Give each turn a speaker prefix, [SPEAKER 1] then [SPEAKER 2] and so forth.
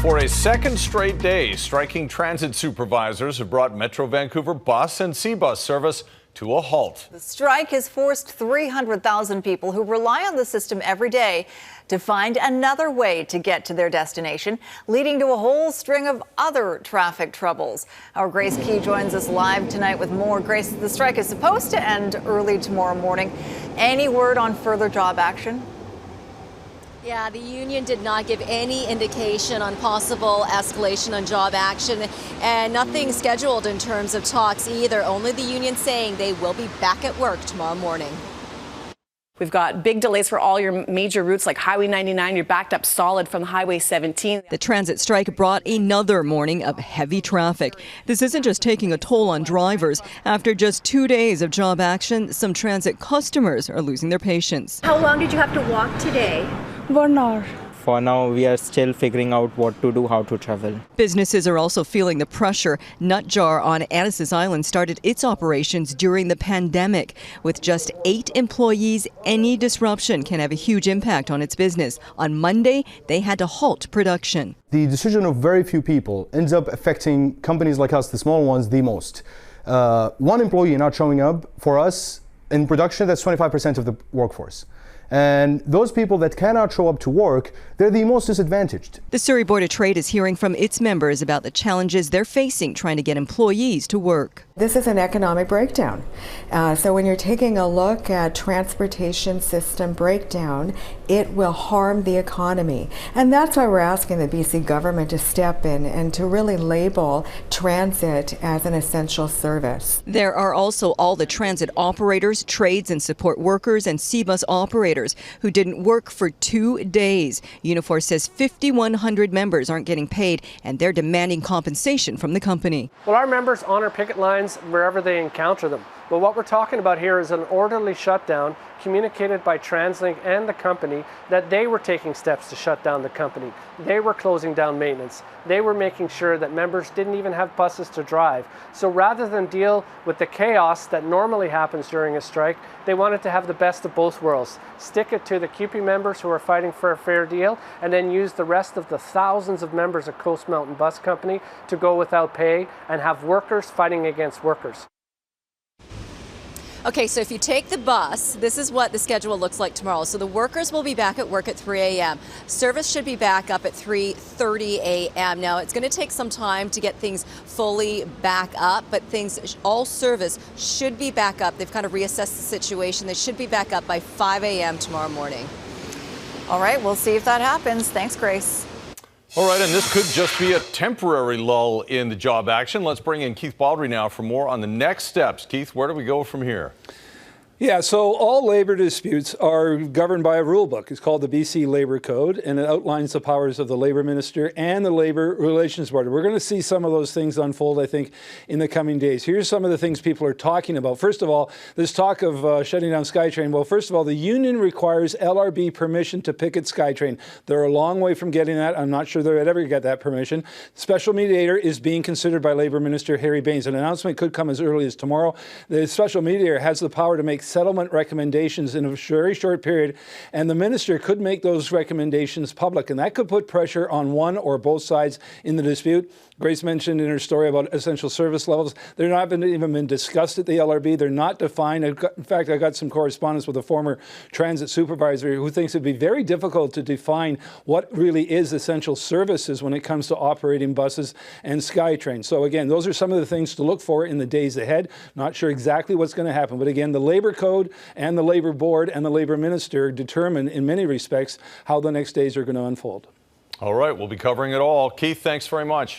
[SPEAKER 1] For a second straight day, striking transit supervisors have brought Metro Vancouver bus and SeaBus service to a halt.
[SPEAKER 2] The strike has forced 300,000 people who rely on the system every day to find another way to get to their destination, leading to a whole string of other traffic troubles. Our Grace Key joins us live tonight with more. Grace, the strike is supposed to end early tomorrow morning. Any word on further job action?
[SPEAKER 3] Yeah, the union did not give any indication on possible escalation on job action, and nothing scheduled in terms of talks either. Only the union saying they will be back at work tomorrow morning.
[SPEAKER 4] We've got big delays for all your major routes like Highway 99. You're backed up solid from Highway 17.
[SPEAKER 5] The transit strike brought another morning of heavy traffic. This isn't just taking a toll on drivers. After just 2 days of job action, some transit customers are losing their patience.
[SPEAKER 6] How long did you have to walk today?
[SPEAKER 7] 1 hour.
[SPEAKER 8] For now, we are still figuring out what to do, how to travel.
[SPEAKER 5] Businesses are also feeling the pressure. Nutjar on Annis's Island started its operations during the pandemic. With just 8 employees, any disruption can have a huge impact on its business. On Monday, they had to halt production.
[SPEAKER 9] The decision of very few people ends up affecting companies like us, the small ones, the most. One employee not showing up for us in production, that's 25% of the workforce. And those people that cannot show up to work, they're the most disadvantaged.
[SPEAKER 5] The Surrey Board of Trade is hearing from its members about the challenges they're facing trying to get employees to work.
[SPEAKER 10] This is an economic breakdown. So when you're taking a look at transportation system breakdown, it will harm the economy. And that's why we're asking the BC government to step in and to really label transit as an essential service.
[SPEAKER 5] There are also all the transit operators, trades and support workers, and SeaBus operators who didn't work for 2 days. Unifor says 5,100 members aren't getting paid, and they're demanding compensation from the company.
[SPEAKER 11] Well, our members honor picket lines wherever they encounter them. But what we're talking about here is an orderly shutdown communicated by TransLink and the company that they were taking steps to shut down the company. They were closing down maintenance. They were making sure that members didn't even have buses to drive. So rather than deal with the chaos that normally happens during a strike, they wanted to have the best of both worlds. Stick it to the CUPE members who are fighting for a fair deal, and then use the rest of the thousands of members of Coast Mountain Bus Company to go without pay and have workers fighting against workers.
[SPEAKER 3] Okay, so if you take the bus, this is what the schedule looks like tomorrow. So the workers will be back at work at 3 a.m. Service should be back up at 3:30 a.m. Now, it's going to take some time to get things fully back up, but all service should be back up. They've kind of reassessed the situation. They should be back up by 5 a.m. tomorrow morning.
[SPEAKER 2] All right, we'll see if that happens. Thanks, Grace.
[SPEAKER 1] All right, and this could just be a temporary lull in the job action. Let's bring in Keith Baldrey now for more on the next steps. Keith, where do we go from here?
[SPEAKER 12] Yeah, so all labor disputes are governed by a rule book. It's called the BC Labour Code, and it outlines the powers of the Labour Minister and the Labour Relations Board. We're going to see some of those things unfold, I think, in the coming days. Here's some of the things people are talking about. First of all, this talk of shutting down SkyTrain. Well, first of all, the union requires LRB permission to picket SkyTrain. They're a long way from getting that. I'm not sure they'd ever get that permission. Special mediator is being considered by Labour Minister Harry Bains. An announcement could come as early as tomorrow. The special mediator has the power to make settlement recommendations in a very short period, and the minister could make those recommendations public, and that could put pressure on one or both sides in the dispute. Grace mentioned in her story about essential service levels. They're not even been discussed at the LRB. They're not defined. In fact, I got some correspondence with a former transit supervisor who thinks it'd be very difficult to define what really is essential services when it comes to operating buses and SkyTrain. So again, those are some of the things to look for in the days ahead. Not sure exactly what's going to happen, but again, the Labour Code and the Labour Board and the Labour Minister determine in many respects how the next days are going to unfold.
[SPEAKER 1] All right, we'll be covering it all. Keith, thanks very much.